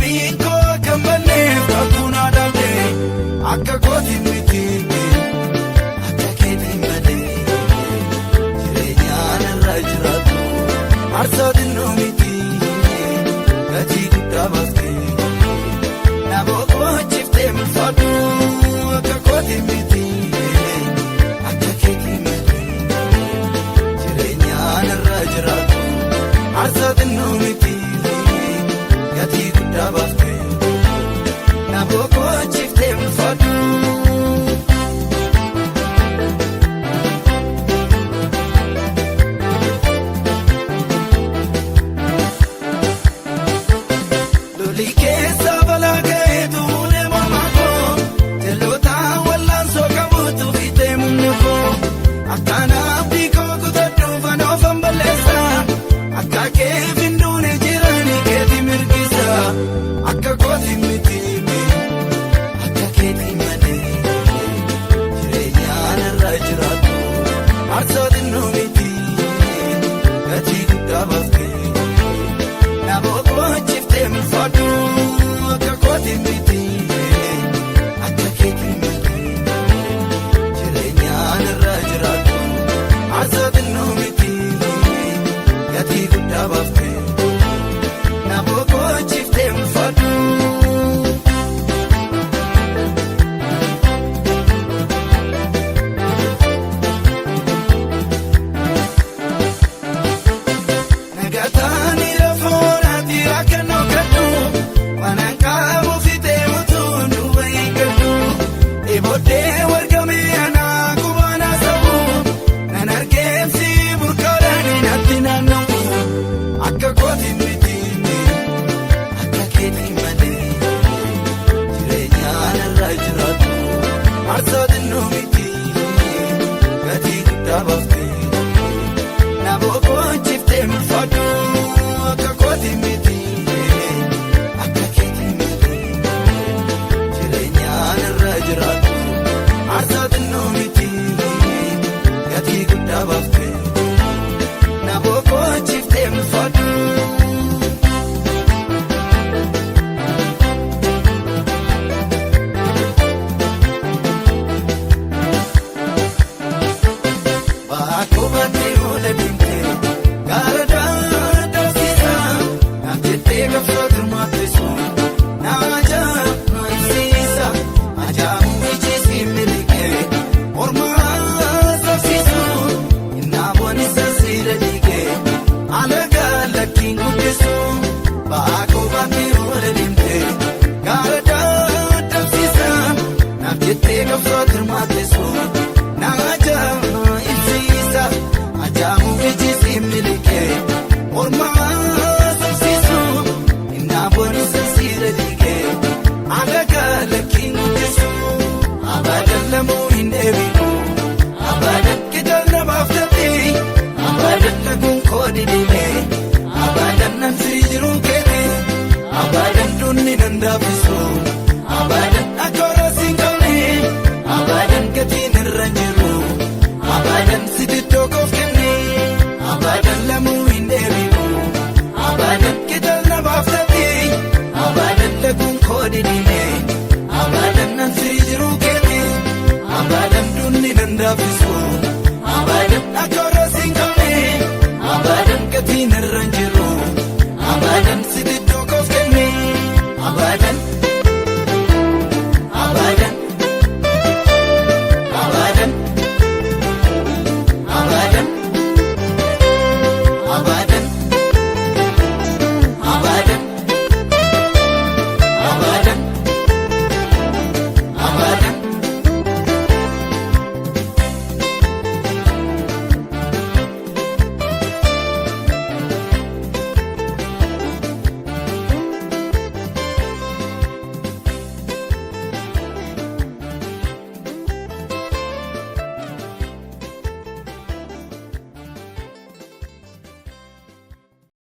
Biko kambaneef kakuna dhabde akka kooti miti akka keetii malee jireenyaan irra jiraatu arsaatiin noo miti gatii guddaa baaftee na boqochiiftee mul'atu akka kooti miti akka keetii malee jireenyaan irra jiraatu arsaatiin noo miti. Dabafte na boko chifte mfadu Lolike sabalaga edule mamako telota wallan sokamutu fite munko akana biko kutadu fano fambalesa akake vindune jirani keti mirgisa akka kooti miti akka keetii malee jireenyaan irra jiraatu arsaatiin noo miti gatii guddaa baaftee na boqochiiftee mul'atu akka kooti miti akka keetii malee jireenyaan irra jiraatu arsaatiin noo miti gatii guddaa baaftee na boqochiiftee mul'atu. Arsaatiin noo miti gatii guddaa baaftee na boqochiiftee mul'atu akka kooti miti akka keetii malee jireenyaan irra jiraatu arsaatiin noo miti gatii guddaa baaftee na boqochiiftee mul'atu. Abadan dunni dandabisu abadan akora singale abadan gatiin irra jiru abadan sididoo koofkenne abadan lamuu hin deebi'u abadan kital nabaaf taati abadan laguun koodi dhime abadan nansi jiru keeti abadan dunni dandabisu abadan akora singale abadan gatiin irra jiru.